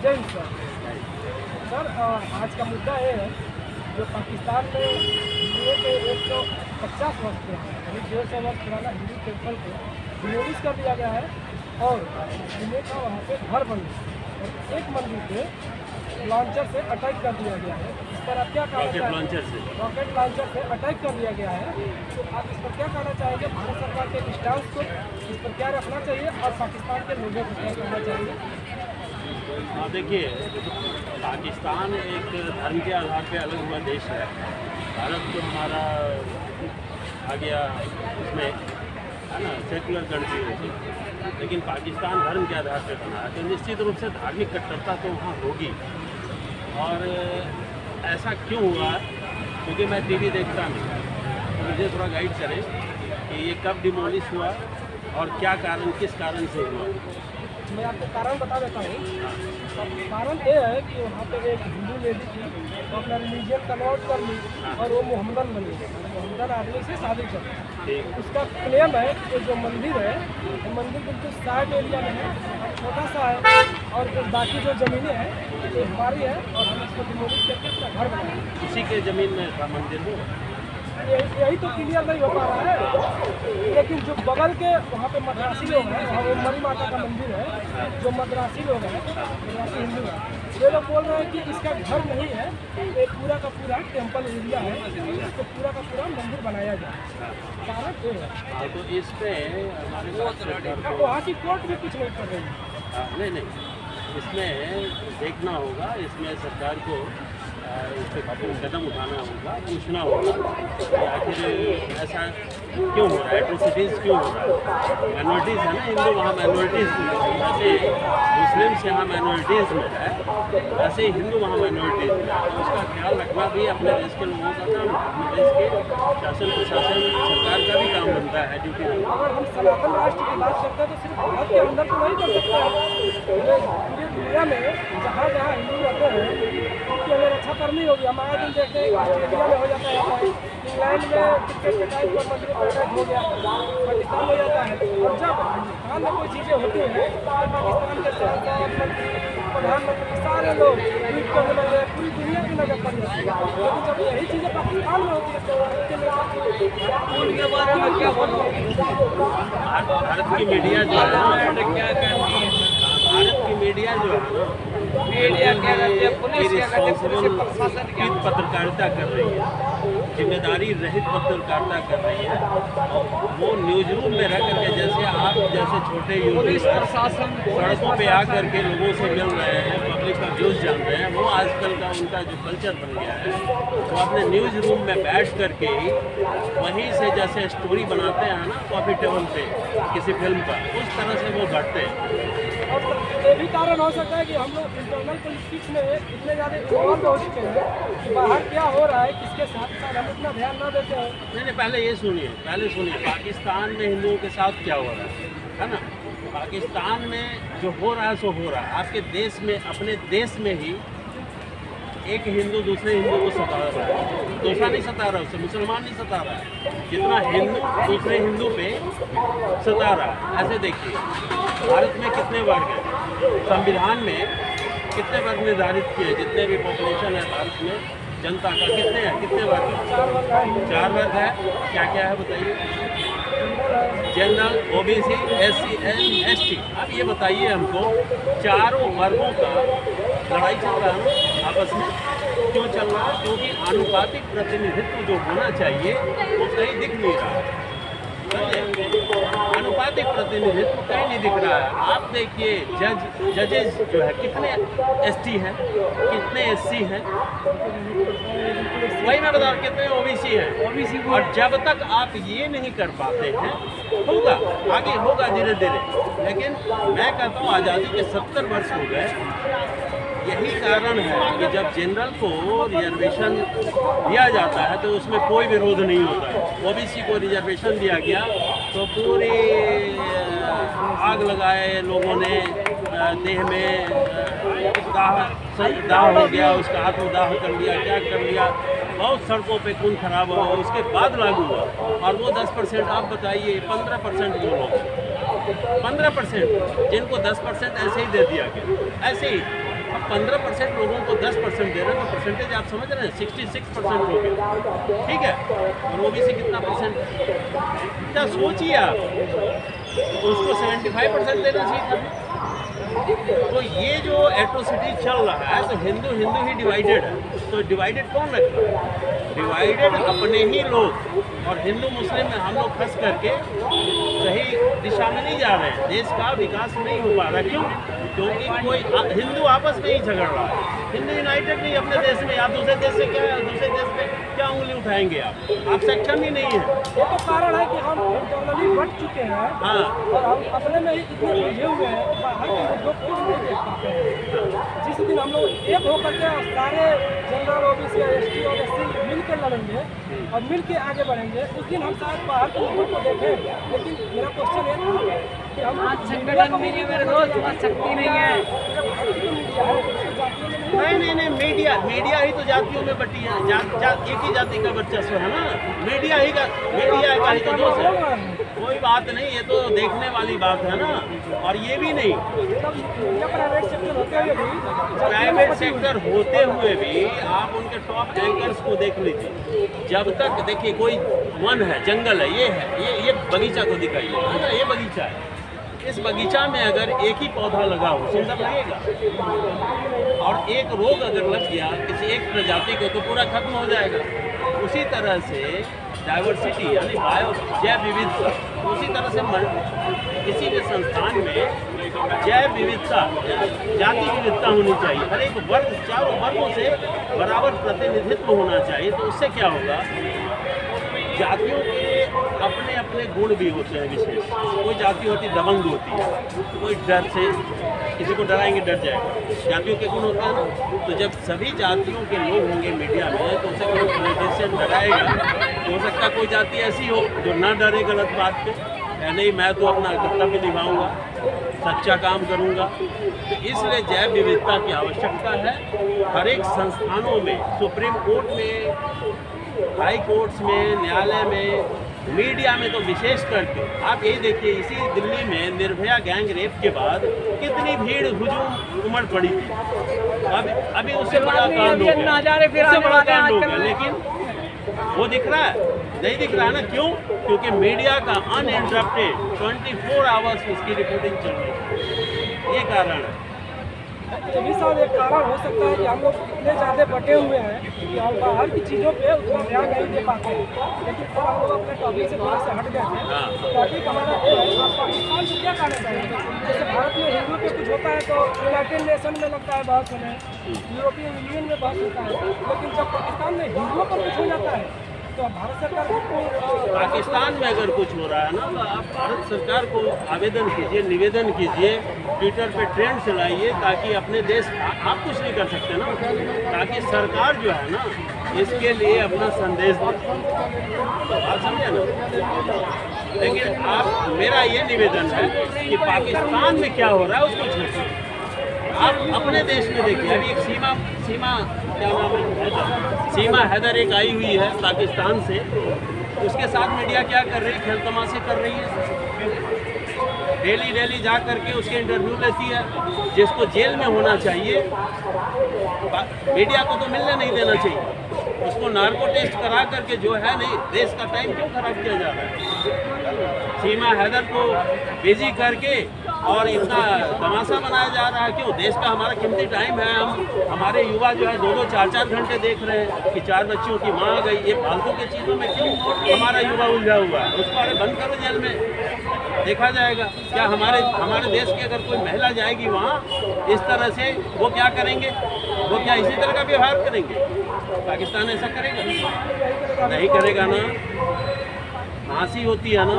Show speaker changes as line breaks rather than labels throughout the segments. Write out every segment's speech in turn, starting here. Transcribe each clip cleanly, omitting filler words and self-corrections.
जय हिंद सर। आज का मुद्दा ये है जो पाकिस्तान में हिंदुओं के 150 वर्ष के यानी 150 वर्ष पुराना हिंदू टेम्पल को डिमोलिश कर दिया गया है और जिले का वहाँ पे घर बन गया और एक मंदिर पे लॉन्चर से अटैक कर दिया गया है। इस पर आप क्या कहना चाहेंगे? रॉकेट लॉन्चर से अटैक कर दिया गया है, तो आप इस पर क्या कहना चाहेंगे? भारत सरकार के स्टांस को इस पर क्या रखना चाहिए और पाकिस्तान के लोगों को क्या कहना चाहिए?
हाँ, देखिए, पाकिस्तान एक धर्म के आधार पे अलग हुआ देश है। भारत तो हमारा आ गया उसमें, है ना, सेकुलर कंट्री होती, लेकिन पाकिस्तान धर्म के आधार पे बना है, तो निश्चित रूप से धार्मिक कट्टरता तो वहाँ होगी। और ऐसा क्यों हुआ? क्योंकि मैं टीवी देखता नहीं, तो मुझे थोड़ा गाइड करें कि ये कब डिमोलिश हुआ और क्या कारण, किस कारण से हुआ।
मैं आपको कारण बता देता हूँ। कारण ये है कि वहाँ पे एक हिंदू लेडी थी, वो अपना रिलीजन कन्वर्ट कर ली और वो मोहम्मदन बनी, मोहम्मदन आदमी से शादी कर। उसका क्लेम है कि जो मंदिर है वो मंदिर बिल्कुल साइड एरिया में है, छोटा सा है और बाकी जो ज़मीनें हैं ये हमारी है और हम इसको डिमोलिश करके अपना घर बनाएंगे।
उसी के ज़मीन में था मंदिर वो।
यही तो क्लियर नहीं हो पा रहा है। लेकिन जो बगल के वहाँ पे मद्रासी लोग हैं, वहाँ वो मरी माता का मंदिर है, जो मद्रासी लोग हैं, मद्रासी हिंदू हैं, वे लोग बोल रहे हैं कि इसका घर नहीं है, एक पूरा का पूरा टेम्पल एरिया है, इसको पूरा का पूरा मंदिर बनाया जाए। कारण ये है।
तो इस पे हमारे
वहाँ की कोर्ट भी कुछ नहीं कर रही है।
नहीं, इसमें देखना होगा, इसमें सरकार को इस पर कदम उठाना होगा, पूछना होगा कि आखिर ऐसा क्यों हो रहा है, एट्रोसिटीज़ क्यों हो रहा है। माइनॉरिटीज़ है ना, हिंदू वहाँ माइनॉरिटीज़ में, जैसे मुस्लिम्स यहाँ माइनॉरिटीज़ में है, वैसे हिंदू वहाँ माइनॉरिटीज़ में है। तो उसका ख्याल रखना भी अपने देश के लोगों का काम है, अपने देश के शासन प्रशासन सरकार का भी काम बनता है, ड्यूटी।
अगर हम सनातन राष्ट्र की बात करते हैं तो सिर्फ भारत के अंदर तो नहीं कर सकते हैं, पूरी दुनिया में जहाँ जहाँ हिंदू रहते हैं उनकी हमें रक्षा करनी होगी। हमारे दिन देखते हैं ऑस्ट्रेलिया में हो जाता है, इंग्लैंड में क्रिकेट के टाइम पर मंदिरों पर अटैक हो गया, पाकिस्तान हो जाता है। और जब हिंदुस्तान में कोई चीज़ें होती हैं तो पाकिस्तान के सांसद, मंत्री, प्रधानमंत्री सारे लोग ट्वीट करने लगे, पूरी दुनिया की नजर पड़ जाती है। लेकिन जब यही चीज़ें पाकिस्तान में होती है तो उनके बारे में क्या बोलो?
भारत की मीडिया जो है ना, क्या कहती है, भारत की मीडिया जो है ना, मीडिया क्या करती है, पुलिस क्या करती है, पुलिस प्रशासन की पत्रकारिता कर रही है, जिम्मेदारी रहित पत्रकारिता कर रही है। और वो न्यूज रूम में रह करके, जैसे आप जैसे छोटे यूट्यूबर प्रशासन सड़कों पे आकर के लोगों से मिल रहे हैं, पब्लिक का व्यूज़ जान रहे हैं, वो आजकल का उनका जो कल्चर बन गया है, वो अपने न्यूज़ रूम में बैठ करके वहीं से जैसे स्टोरी बनाते हैं ना कॉफ़ी टेबल पे किसी फिल्म का, उस तरह से वो बढ़ते हैं।
और ये भी कारण हो सकता है कि हम लोग इंटरनल पॉलिटिक्स में इतने ज़्यादा इन्वॉल्व हो चुके हैं कि बाहर क्या हो रहा है, किसके साथ हम इतना ध्यान ना देते हैं।
नहीं, पहले ये सुनिए, पाकिस्तान में हिंदुओं के साथ क्या हो रहा है ना। पाकिस्तान में जो हो रहा है सो हो रहा है। आपके देश में, अपने देश में ही एक हिंदू दूसरे हिंदू को सता रहा है, दूसरा नहीं सता रहा, उसे मुसलमान नहीं सता रहा है, जितना हिंदू दूसरे हिंदू पे सता रहा है। ऐसे देखिए, भारत में कितने वर्ग हैं, संविधान में कितने वर्ग निर्धारित किए, जितने भी पॉपुलेशन है भारत में जनता का, कितने हैं, कितने वर्ग हैं? 4 वर्ग है। क्या क्या है बताइए? General, OBC, SC, ST. अब ये बताइए हमको, चारों वर्गों का लड़ाई चल रहा है आपस में। क्यों चल रहा है? क्योंकि आनुपातिक प्रतिनिधित्व जो होना चाहिए वो कहीं दिख नहीं रहा है। आनुपातिक प्रतिनिधित्व कहीं नहीं दिख रहा है। आप देखिए, जजेस जो है कितने एसटी हैं, कितने एससी हैं, वही मैं बता रहा हूँ, कितने ओबीसी हैं। और जब तक आप ये नहीं कर पाते हैं, होगा आगे होगा धीरे धीरे। लेकिन मैं कहता हूँ आज़ादी के 70 वर्ष हो गए। यही कारण है कि जब जनरल को रिजर्वेशन दिया जाता है तो उसमें कोई विरोध नहीं होता है। ओबीसी को रिजर्वेशन दिया गया तो पूरी आग लगाए लोगों ने, देह में दाह हो गया, उसका आत्मदाह कर लिया, क्या कर लिया, बहुत सड़कों पे खून खराब हुआ। उसके बाद लागू हुआ और वो 10%, आप बताइए 15% जो लोग, 15% जिनको 10% ऐसे ही दे दिया गया, ऐसे ही अब 15% लोगों को 10% दे रहे हैं, तो परसेंटेज आप समझ रहे हैं 66% हो गया, ठीक है। और ओबीसी कितना परसेंट है, क्या सोचिए आप, उसको 75% देना चाहिए था। तो ये जो एट्रोसिटी चल रहा है, तो हिंदू ही डिवाइडेड है। तो डिवाइडेड कौन रख रहा है? डिवाइडेड अपने ही लोग, और हिंदू मुस्लिम में हम लोग फंस करके सही दिशा में नहीं जा रहे हैं, देश का विकास नहीं हो पा रहा। क्यों? क्योंकि कोई हिंदू आपस में ही झगड़ रहा है। हिंदू यूनाइटेड नहीं अपने देश में, आप दूसरे देश से क्या, दूसरे देश में क्या उंगली उठाएंगे आप सक्षम ही नहीं है।
ये तो कारण है कि हम इंटरनली बट चुके हैं।
हाँ,
और हम अपने में ही इतने उलझे हुए हैं कि बाहर के मुद्दों को नहीं देख पाते हैं। जिस दिन हम लोग एक होकर के सारे जनरल ओबीसी एसटी और एससी मिल के लड़ेंगे और मिल के आगे बढ़ेंगे, उस दिन हम शायद बाहर के मुद्दों को देखें। लेकिन मेरा क्वेश्चन ये था कि हम
संगठन में नहीं, मेरे दोस्त वहाँ शक्ति नहीं है।
नहीं, मीडिया ही तो जातियों में बटी है। एक ही जाति का वर्चस्व है ना, मीडिया का ही तो दोष है। कोई बात नहीं, ये तो देखने वाली बात है ना। और ये भी नहीं, प्राइवेट सेक्टर होते हुए भी आप उनके टॉप एंकर्स को देख लीजिए। जब तक देखिए कोई वन है, जंगल है, ये बगीचा को दिखाइए है ना, ये बगीचा है। इस बगीचा में अगर एक ही पौधा लगा हो, सुंदर लगेगा। और एक रोग अगर लग गया किसी एक प्रजाति को, तो पूरा खत्म हो जाएगा। उसी तरह से डाइवर्सिटी यानी जैव विविधता, उसी तरह से किसी भी संस्थान में जैव विविधता, जाति विविधता होनी चाहिए। हर एक वर्ग, चारों वर्गों से बराबर प्रतिनिधित्व होना चाहिए। तो उससे क्या होगा, जातियों के अपने अपने गुण भी होते हैं विशेष। कोई जाति होती दबंग होती है, कोई डर से, किसी को डराएंगे डर जाएगा। जातियों के गुण होते हैं ना। तो जब सभी जातियों के लोग होंगे मीडिया में, तो उसे कोई पॉलिटिशियन डराएगा। तो हो सकता है कोई जाति ऐसी हो जो ना डरे गलत बात पे, नहीं मैं तो अपना कर्तव्य निभाऊंगा, सच्चा काम करूंगा। तो इसलिए जैव विविधता की आवश्यकता है हर एक संस्थानों में, सुप्रीम कोर्ट में, हाई कोर्ट्स में, न्यायालय में, मीडिया में तो विशेष करके। आप यही देखिए, इसी दिल्ली में निर्भया गैंग रेप के बाद कितनी भीड़ हुजूम उमड़ पड़ी थी। अभी उससे बड़ा कांड हो गया, उससे बड़ा कांड हो गया, लेकिन वो दिख रहा है? नहीं दिख रहा है ना। क्यों? क्योंकि मीडिया का अनइंटरप्टेड 24 आवर्स उसकी रिपोर्टिंग चल रही है। ये कारण है।
ये भी शायद एक कारण हो सकता है कि हम लोग इतने ज़्यादा बटे हुए हैं कि हम बाहर की चीज़ों पे उतना ध्यान नहीं दे पाते हैं। लेकिन सर हम लोग अपने टॉपिक से थोड़ा सा हट गए हैं। टॉपिक हमारा ये है, आप पाकिस्तान से क्या कहना चाहेंगे? जैसे भारत में हिंदू पे कुछ होता है तो यूनाइटेड नेशन में लगता है बहस होने, यूरोपियन यूनियन में बहस होता है। लेकिन जब पाकिस्तान में हिंदुओं पर कुछ हो जाता है तो भारत सरकार को,
पाकिस्तान में अगर कुछ हो रहा है ना, तो आप भारत सरकार को आवेदन कीजिए, निवेदन कीजिए, ट्विटर पे ट्रेंड चलाइए, ताकि अपने देश, आप कुछ नहीं कर सकते ना, ताकि सरकार जो है ना इसके लिए अपना संदेश दे। आप समझे ना। लेकिन आप, मेरा ये निवेदन है कि पाकिस्तान में क्या हो रहा है उसको छोड़िए, आप अपने देश में देखिए। अभी एक सीमा क्या नाम है, सीमा हैदर एक आई हुई है पाकिस्तान से, उसके साथ मीडिया क्या कर रही है, खेल तमाशे कर रही है। डेली जा करके उसके इंटरव्यू लेती है। जिसको जेल में होना चाहिए, मीडिया को तो मिलने नहीं देना चाहिए। उसको नार्को टेस्ट करा करके जो है, नहीं, देश का टाइम क्यों खराब किया जा रहा है? सीमा हैदर को बिजी करके और इतना तमाशा बनाया जा रहा है। क्यों? देश का हमारा कीमती टाइम है। हमारे युवा जो है 2-2, 4-4 घंटे देख रहे हैं कि 4 बच्चियों की माँ आ गई। ये फालतू की चीज़ों में क्यों हमारा युवा उलझा हुआ है? उसको अरे बंद करो जेल में, देखा जाएगा। क्या हमारे देश की अगर कोई महिला जाएगी वहाँ इस तरह से, वो क्या करेंगे? वो क्या इसी तरह का व्यवहार करेंगे? पाकिस्तान ऐसा करेगा? नहीं करेगा ना। फांसी होती है ना,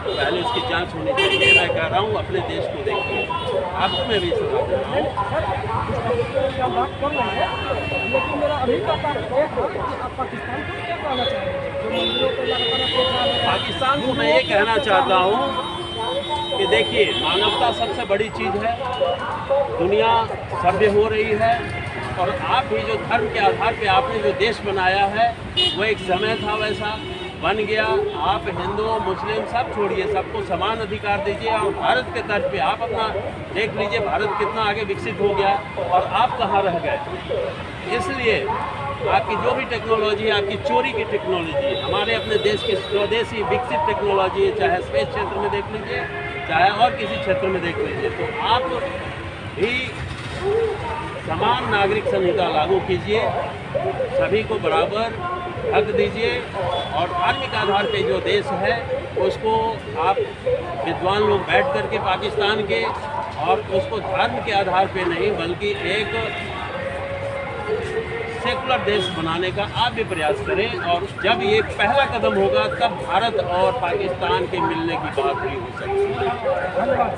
पहले उसकी जांच होनी चाहिए। मैं कह रहा हूँ अपने देश को देखिए, आपको मैं भी सलाह दे रहा हूँ।
बात कर रहे हैं, लेकिन मेरा अभी का बात ये था कि आप पाकिस्तान को क्या कहना चाहेंगे? जो मंदिरों को लगातार
पाकिस्तान को मैं ये कहना चाहता हूँ कि देखिए, मानवता सबसे बड़ी चीज़ है। दुनिया सभ्य हो रही है, और आप भी जो धर्म के आधार पे आपने जो देश बनाया है, वो एक समय था वैसा, बन गया। आप हिंदू मुस्लिम सब छोड़िए, सबको समान अधिकार दीजिए और भारत के तर्ज पे आप अपना देख लीजिए भारत कितना आगे विकसित हो गया और आप कहाँ रह गए। इसलिए आपकी जो भी टेक्नोलॉजी है, आपकी चोरी की टेक्नोलॉजी है, हमारे अपने देश की स्वदेशी विकसित टेक्नोलॉजी है, चाहे स्पेस क्षेत्र में देख लीजिए, चाहे और किसी क्षेत्र में देख लीजिए, तो आप भी समान नागरिक संहिता लागू कीजिए, सभी को बराबर हक दीजिए और धार्मिक आधार पे जो देश है उसको आप विद्वान लोग बैठ करके पाकिस्तान के, और उसको धर्म के आधार पे नहीं बल्कि एक सेकुलर देश बनाने का आप भी प्रयास करें। और जब ये पहला कदम होगा तब भारत और पाकिस्तान के मिलने की बात भी हो सकती है।
धन्यवाद।